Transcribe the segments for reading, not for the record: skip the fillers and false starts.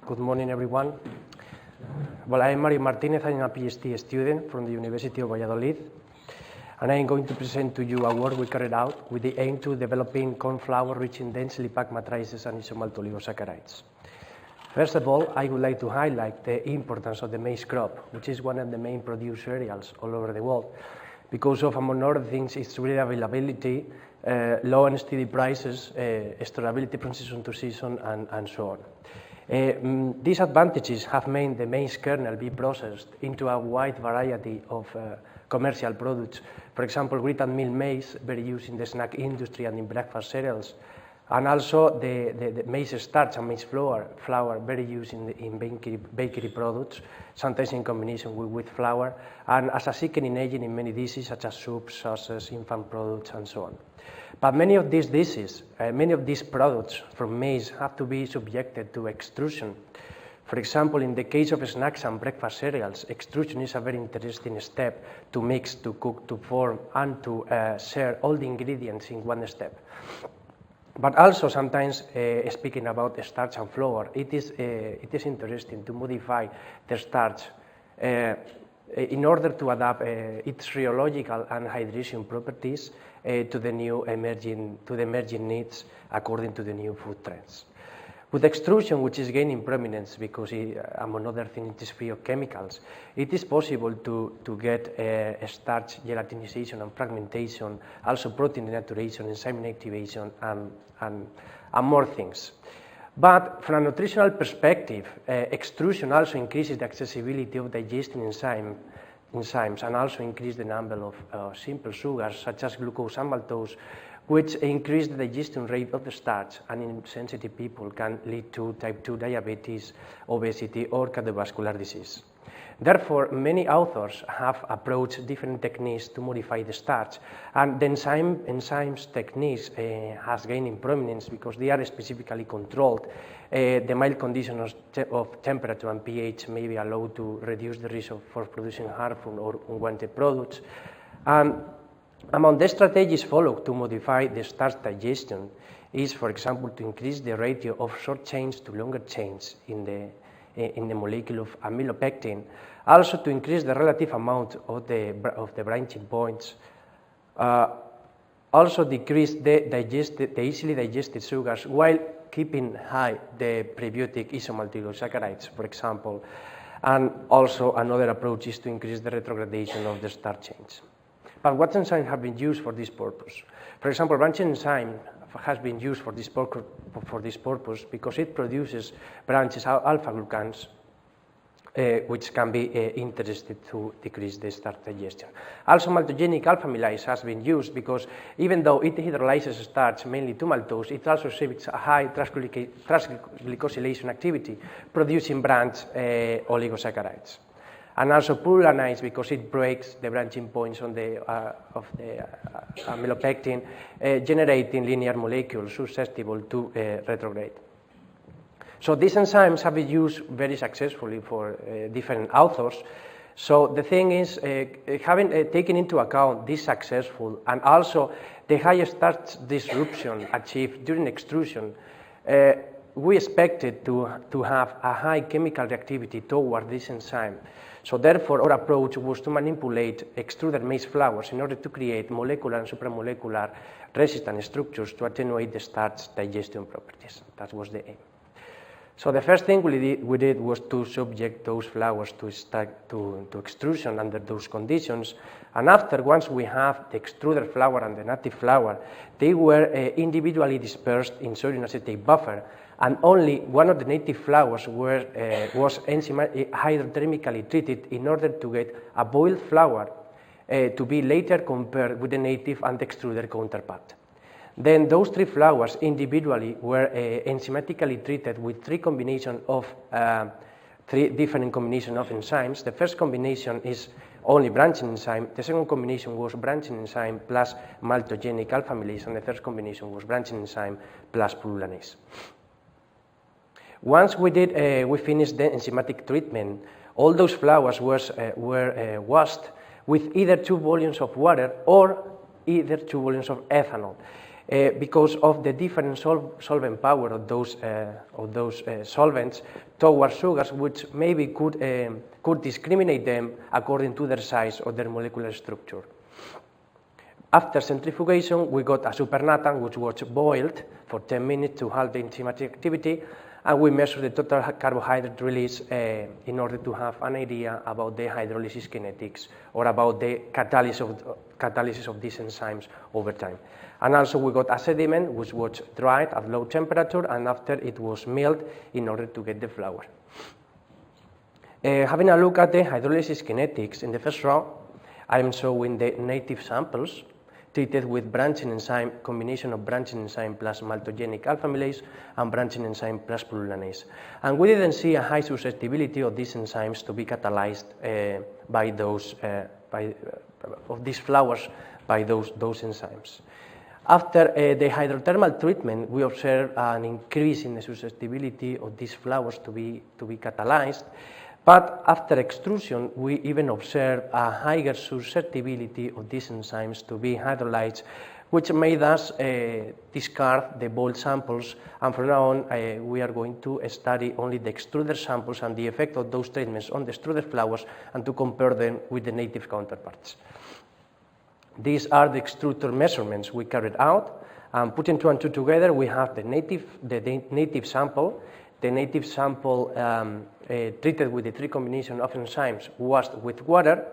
Good morning, everyone. Well, I am Mario Martinez. I am a PhD student from the University of Valladolid, and I am going to present to you a work we carried out with the aim to developing corn flour rich in densely packed matrices and isomaltoligosaccharides. First of all, I would like to highlight the importance of the maize crop, which is one of the main produce cereals all over the world, because of, among other things, its great availability, low and steady prices, storability from season to season, and so on. These advantages have made the maize kernel be processed into a wide variety of commercial products. For example, wheat and meal maize, very used in the snack industry and in breakfast cereals, and also the maize starch and maize flour very used in bakery products, sometimes in combination with flour, and as a thickening agent in many dishes such as soups, sauces, infant products, and so on. But many of these dishes, many of these products from maize have to be subjected to extrusion. For example, in the case of snacks and breakfast cereals, extrusion is a very interesting step to mix, to cook, to form, and to share all the ingredients in one step. But also sometimes, speaking about starch and flour, it is interesting to modify the starch in order to adapt its rheological and hydration properties to the emerging needs according to the new food trends. With extrusion, which is gaining prominence because, among other things, it is free of chemicals, it is possible to get starch gelatinization and fragmentation, also protein denaturation, enzyme inactivation, and more things. But from a nutritional perspective, extrusion also increases the accessibility of digesting enzymes and also increase the number of simple sugars such as glucose and maltose, which increase the digestion rate of the starch and in sensitive people can lead to type 2 diabetes, obesity, or cardiovascular disease. Therefore, many authors have approached different techniques to modify the starch, and the enzymes techniques has gained in prominence because they are specifically controlled. The mild conditions of temperature and pH may be allowed to reduce the risk for producing harmful or unwanted products. Among the strategies followed to modify the starch digestion is, for example, to increase the ratio of short chains to longer chains in the molecule of amylopectin, also to increase the relative amount of the branching points, also decrease the easily digested sugars while keeping high the prebiotic isomaltoligosaccharides, for example, and also another approach is to increase the retrogradation of the starch chains. But what enzymes have been used for this purpose? For example, branching enzyme has been used for this purpose because it produces branches alpha-glucans, which can be interested to decrease the starch digestion. Also, maltogenic alpha-amylase has been used because even though it hydrolyzes starch mainly to maltose, it also exhibits a high transglycosylation activity, producing branched oligosaccharides. And also pullulanase because it breaks the branching points of the amylopectin, generating linear molecules susceptible to retrograde. So these enzymes have been used very successfully for different authors. So the thing is, having taken into account this successful and also the high starch disruption achieved during extrusion, we expected to have a high chemical reactivity toward this enzyme. So therefore, our approach was to manipulate extruded maize flours in order to create molecular and supramolecular resistant structures to attenuate the starch digestion properties. That was the aim. So the first thing we did was to subject those flours to extrusion under those conditions. And after, once we have the extruded flour and the native flour, they were individually dispersed in sodium acetate buffer, and only one of the native flours was hydrothermically treated in order to get a boiled flour to be later compared with the native and extruded counterpart. Then those three flours individually were enzymatically treated with three different combinations of enzymes. The first combination is only branching enzyme. The second combination was branching enzyme plus maltogenic alpha-amylase, and the third combination was branching enzyme plus pullulanase. Once we finished the enzymatic treatment, all those flours were washed with either 2 volumes of water or either 2 volumes of ethanol. because of the different solvent power of those solvents towards sugars, which maybe could discriminate them according to their size or their molecular structure. After centrifugation, we got a supernatant which was boiled for 10 minutes to halt the enzymatic activity, and we measured the total carbohydrate release in order to have an idea about the hydrolysis kinetics or about the catalysis of these enzymes over time. And also we got a sediment which was dried at low temperature, and after it was milled in order to get the flour. Having a look at the hydrolysis kinetics, in the first row, I am showing the native samples treated with branching enzyme, combination of branching enzyme plus maltogenic alpha-amylase and branching enzyme plus pullulanase. And we didn't see a high susceptibility of these enzymes to be catalyzed by those, of these flours by those enzymes. After the hydrothermal treatment, we observed an increase in the susceptibility of these flours to be catalyzed. But after extrusion, we even observed a higher susceptibility of these enzymes to be hydrolyzed, which made us discard the boiled samples. And from now on, we are going to study only the extruded samples and the effect of those treatments on the extruded flours, and to compare them with the native counterparts. These are the extruder measurements we carried out. Putting 2 and 2 together, we have the native sample. The native sample treated with the 3 combination of enzymes was with water,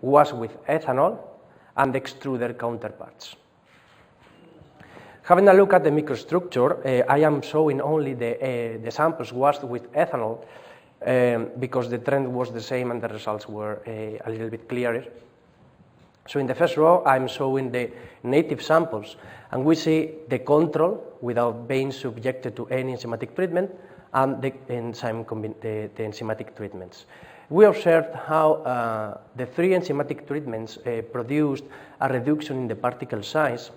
was with ethanol, and the extruder counterparts. Having a look at the microstructure, I am showing only the samples washed with ethanol because the trend was the same and the results were a little bit clearer. So in the first row, I'm showing the native samples, and we see the control without being subjected to any enzymatic treatment, and the enzymatic treatments. We observed how the 3 enzymatic treatments produced a reduction in the particle size,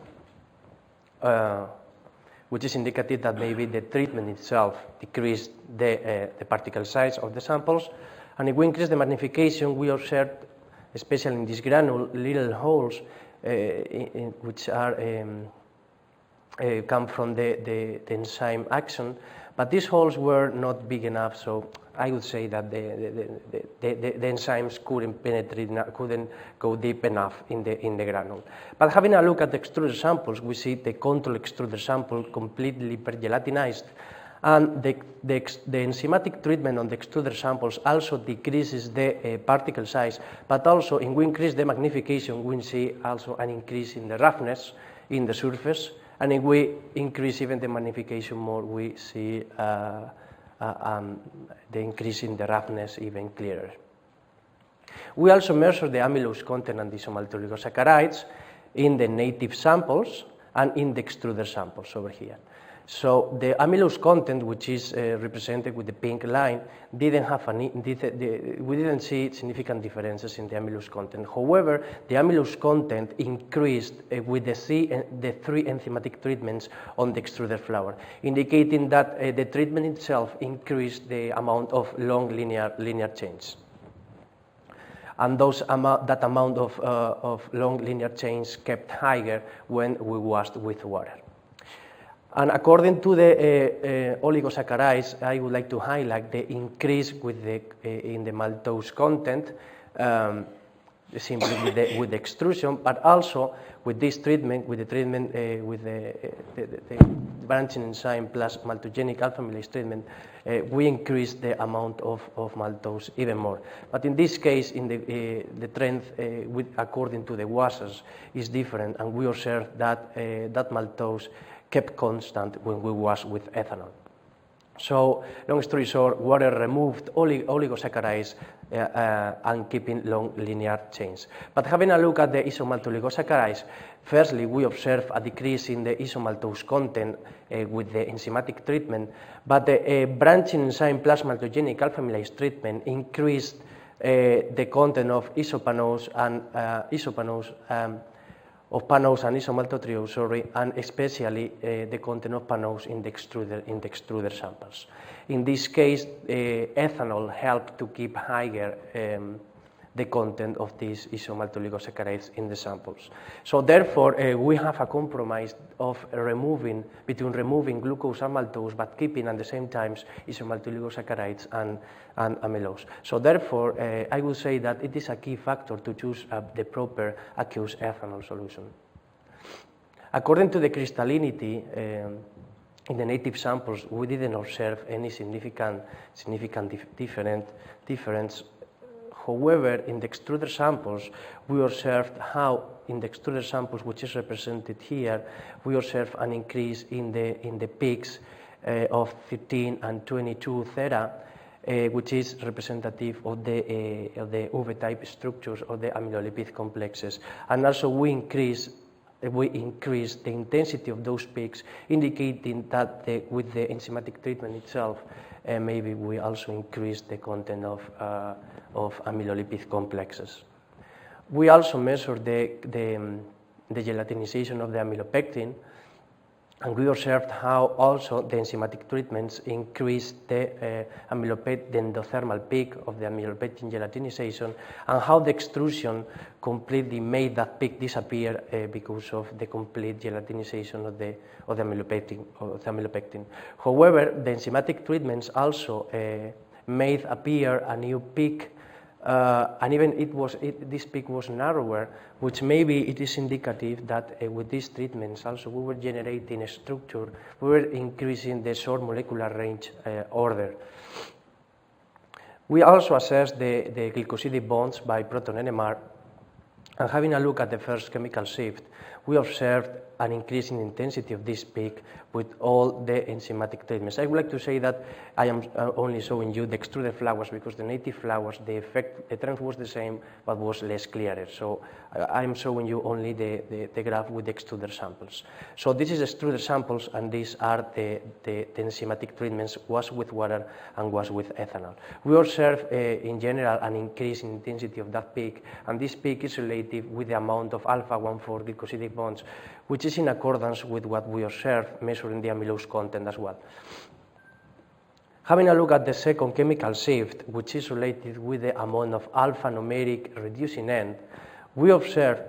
which is indicative that maybe the treatment itself decreased the particle size of the samples. And if we increase the magnification, we observed, especially in this granule, little holes which are come from the enzyme action, but these holes were not big enough, so I would say that the enzymes couldn't penetrate, couldn't go deep enough in the granule. But having a look at the extruder samples, we see the control extruder sample completely pergelatinized, and the enzymatic treatment on the extruder samples also decreases the particle size, but also if we increase the magnification, we see also an increase in the roughness in the surface, and if we increase even the magnification more, we see the increase in the roughness even clearer. We also measure the amylose content and isomaltoligosaccharides in the native samples and in the extruder samples over here. So the amylose content, which is represented with the pink line, we didn't see significant differences in the amylose content. However, the amylose content increased with the 3 enzymatic treatments on the extruded flour, indicating that the treatment itself increased the amount of long linear chains. And that amount of long linear chains kept higher when we washed with water. And according to the oligosaccharides, I would like to highlight the increase in the maltose content, simply with the extrusion, but also with this treatment, with the branching enzyme plus maltogenic alpha-amylase treatment, we increase the amount of maltose even more. But in this case, in the trend according to the washers is different, and we observe that that maltose kept constant when we wash with ethanol. So, long story short, water removed oligosaccharides and keeping long linear chains. But having a look at the isomaltoligosaccharides, firstly, we observe a decrease in the isomaltose content with the enzymatic treatment, but the branching enzyme plus maltogenic alpha-amylase treatment increased the content of isopanose and panose and isomaltotriose, and especially the content of panose in the extruder samples. In this case, ethanol helped to keep higher the content of these isomaltoligosaccharides in the samples. So therefore, we have a compromise of between removing glucose and maltose, but keeping at the same time isomaltoligosaccharides and amylose. So therefore, I would say that it is a key factor to choose the proper aqueous ethanol solution. According to the crystallinity, in the native samples, we didn't observe any significant difference. However, in the extruder samples, we observed how in the extruder samples, which is represented here, we observe an increase in the peaks of 13 and 22 theta, which is representative of the UV-type structures of the amylolipid complexes, and also we increase the intensity of those peaks, indicating that with the enzymatic treatment itself, maybe we also increase the content of amylolipid complexes. We also measured the gelatinization of the amylopectin, and we observed how also the enzymatic treatments increased the endothermal peak of the amylopectin gelatinization, and how the extrusion completely made that peak disappear because of the complete gelatinization of the amylopectin. However, the enzymatic treatments also made appear a new peak, and even this peak was narrower, which maybe it is indicative that with these treatments also we were generating a structure, we were increasing the short molecular range order. We also assessed the glycosidic bonds by proton NMR, and having a look at the first chemical shift, we observed an increase in intensity of this peak with all the enzymatic treatments. I would like to say that I am only showing you the extruded flowers, because the native flowers, the trend was the same, but was less clearer. So I am showing you only the graph with the extruder samples. So this is extruder samples, and these are the enzymatic treatments, was with water and was with ethanol. We observe in general an increase in intensity of that peak, and this peak is related with the amount of alpha-1,4 glycosidic bonds, which is in accordance with what we observed measuring the amylose content as well. Having a look at the second chemical shift, which is related with the amount of alpha-numeric reducing end, we observed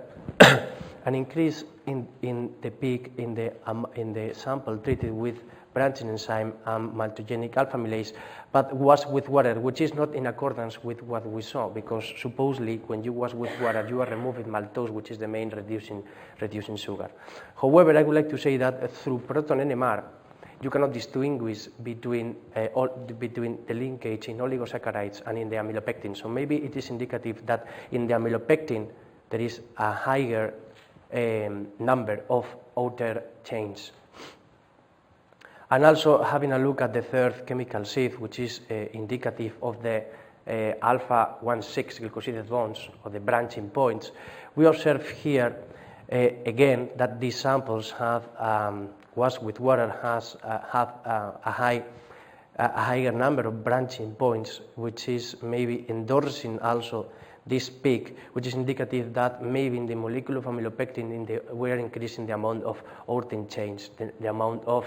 an increase in the peak in the sample treated with branching enzyme and maltogenic alpha-amylase, but was with water, which is not in accordance with what we saw, because supposedly when you was with water, you are removing maltose, which is the main reducing sugar. However, I would like to say that through proton NMR, you cannot distinguish between the linkage in oligosaccharides and in the amylopectin. So maybe it is indicative that in the amylopectin there is a higher number of outer chains. And also having a look at the third chemical shift, which is indicative of the alpha-1,6 glycosidic bonds, or the branching points, we observe here again that these samples have was with water have a higher number of branching points, which is maybe endorsing also this peak, which is indicative that maybe in the molecule of amylopectin we are increasing the amount of orthine chains, the amount of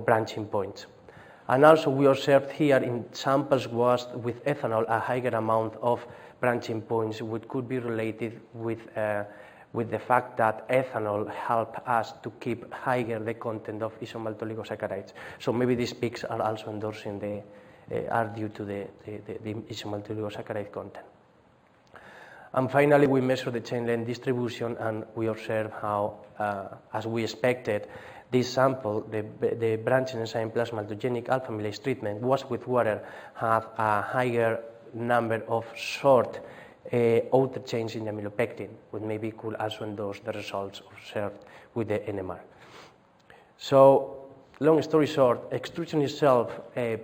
branching points. And also we observed here in samples washed with ethanol a higher amount of branching points, which could be related with the fact that ethanol helped us to keep higher the content of isomaltoligosaccharides. So maybe these peaks are also endorsing are due to the isomaltoligosaccharides content. And finally, we measure the chain length distribution, and we observe how, as we expected, this sample, the branching enzyme plus maltogenic alpha-amylase treatment was with water, have a higher number of short outer chains in the amylopectin, which maybe could also endorse the results observed with the NMR. So, long story short, extrusion itself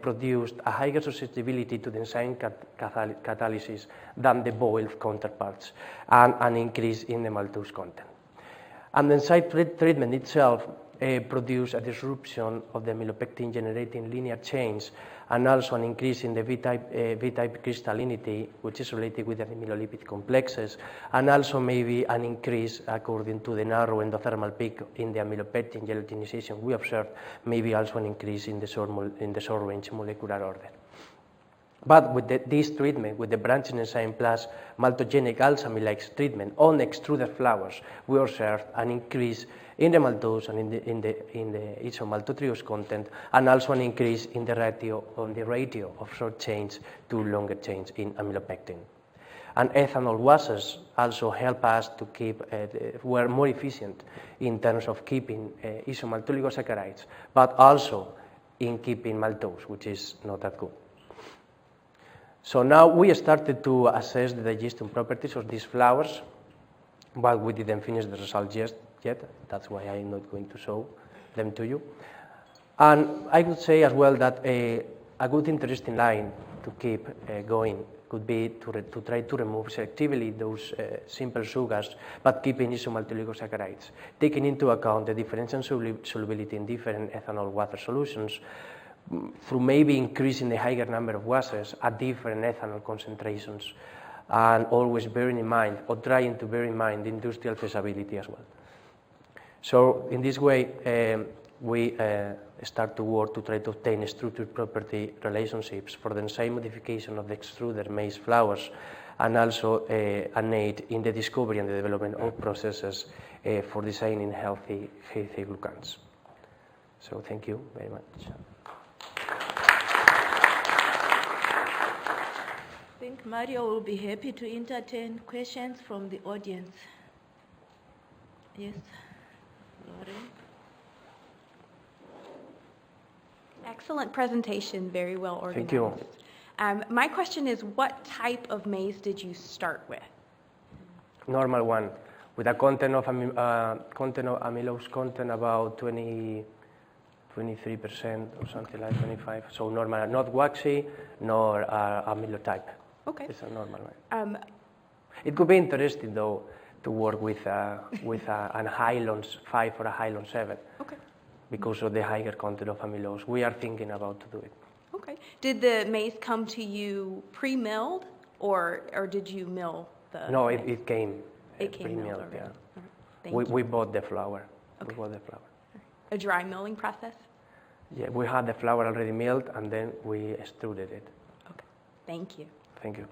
produced a higher susceptibility to the enzyme catalysis than the boiled counterparts, and an increase in the maltose content. And the enzyme treatment itself produced a disruption of the amylopectin generating linear chains, and also an increase in the V-type crystallinity, which is related with the amylolipid complexes, and also maybe an increase according to the narrow endothermal peak in the amylopectin gelatinization we observed, maybe also an increase in the short range molecular order. But with this treatment, with the branching enzyme plus maltogenic alpha-amylase treatment on extruded flowers, we observed an increase in the maltose and in the isomaltotriose content, and also an increase in the ratio of short chains to longer chains in amylopectin. And ethanol washes also help us to keep, were more efficient in terms of keeping isomaltoligosaccharides, but also in keeping maltose, which is not that good. So now we started to assess the digestion properties of these flowers, but we didn't finish the results yet. That's why I'm not going to show them to you. And I would say as well that a good interesting line to keep going could be to try to remove selectively those simple sugars, but keeping isomaltoligosaccharides, taking into account the differential solubility in different ethanol water solutions, through maybe increasing the higher number of washes at different ethanol concentrations, and always bearing in mind, or trying to bear in mind, industrial feasibility as well. So in this way, we start to work to try to obtain structured property relationships for the enzyme modification of the extruded maize flowers, and also an aid in the discovery and the development of processes for designing healthy glucans. So thank you very much. I think Mario will be happy to entertain questions from the audience. Yes, Lauren. Excellent presentation, very well organized. Thank you. My question is, what type of maize did you start with? Normal one, with a content of amylose content about 23% or something like 25. So normal, not waxy, nor amylotype. Okay. It's a normal one. It could be interesting though to work with an Hylon 5 or a Hylon 7. Okay. Because of the higher content of amylose. We are thinking about to do it. Okay. Did the maize come to you pre-milled, or did you mill the No, maize? it came. It came milled pre-milled, already. yeah. All right. Thank you. We bought the flour. Okay. We bought the flour. A dry milling process? Yeah, we had the flour already milled, and then we extruded it. Okay. Thank you. Thank you.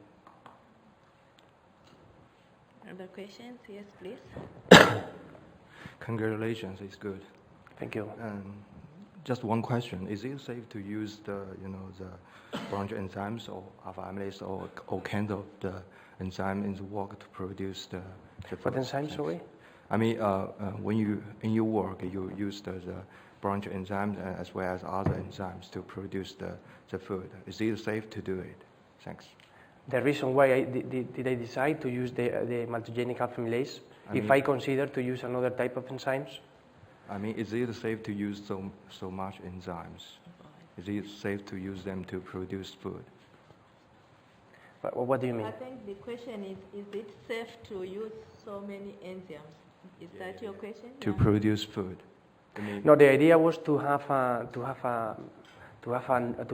Other questions? Yes, please. Congratulations, it's good. Thank you. Just one question: is it safe to use the branch enzymes or alpha amylase or kind of the enzyme in the work to produce the What enzyme, sorry? I mean, when you in your work you use the branch enzymes as well as other enzymes to produce the food. Is it safe to do it? Thanks. The reason why I decide to use the maltogenic alpha amylase, if I consider to use another type of enzymes. I mean, is it safe to use so much enzymes? Is it safe to use them to produce food? What do you mean? I think the question is it safe to use so many enzymes? Is that your question? To produce food. I mean, No, the idea was to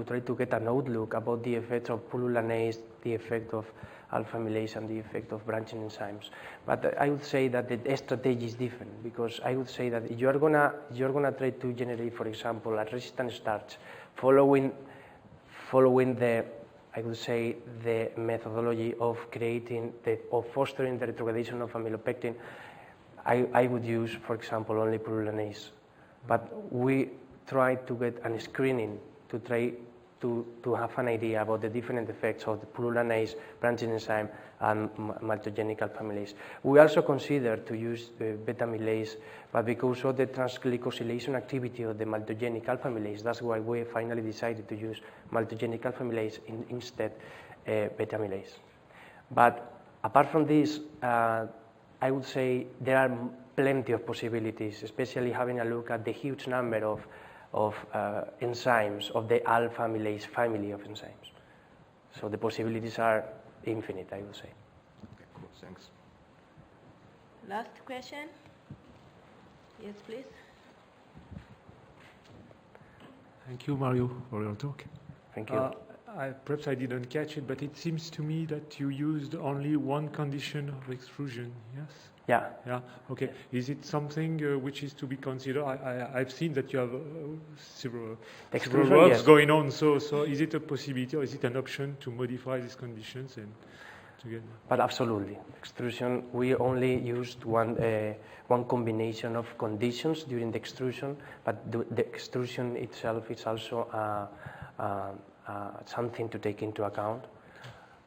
try to get an outlook about the effects of pullulanase, the effect of alpha amylase, and the effect of branching enzymes. But I would say that the strategy is different, because I would say that you're gonna try to generate, for example, a resistant starch, following the, I would say, the methodology of fostering the retrogradation of amylopectin. I would use, for example, only pullulanase. But we try to get a screening to try to have an idea about the different effects of the pullulanase, branching enzyme, and maltogenic alpha amylase. We also consider to use beta amylase, but because of the transglycosylation activity of the maltogenic alpha amylase, that's why we finally decided to use maltogenic alpha amylase instead beta amylase. But apart from this, I would say there are plenty of possibilities, especially having a look at the huge number of enzymes of the alpha amylase family of enzymes. So the possibilities are infinite, I would say. okay, cool, thanks. Last question? Yes, please. Thank you, Mario, for your talk. Thank you. Perhaps I didn't catch it, but it seems to me that you used only one condition of extrusion, yes? Yeah. Yeah. Okay. Is it something which is to be considered? I've seen that you have several Extrusion, works yes. going on. So is it a possibility or is it an option to modify these conditions and to get? But absolutely, extrusion. We only used one combination of conditions during the extrusion, but the extrusion itself is also something to take into account,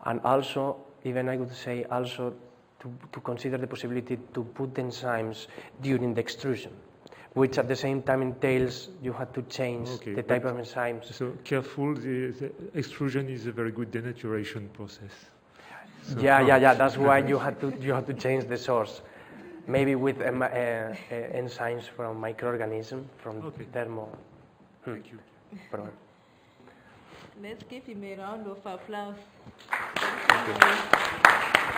and also, even I would say, also to consider the possibility to put enzymes during the extrusion, which at the same time entails you have to change the type of enzymes. So careful. The extrusion is a very good denaturation process. So Yeah. That's why you have to change the source, maybe with enzymes from microorganisms from thermo. Thank you. Problem. Let's give him a round of applause. Thank you.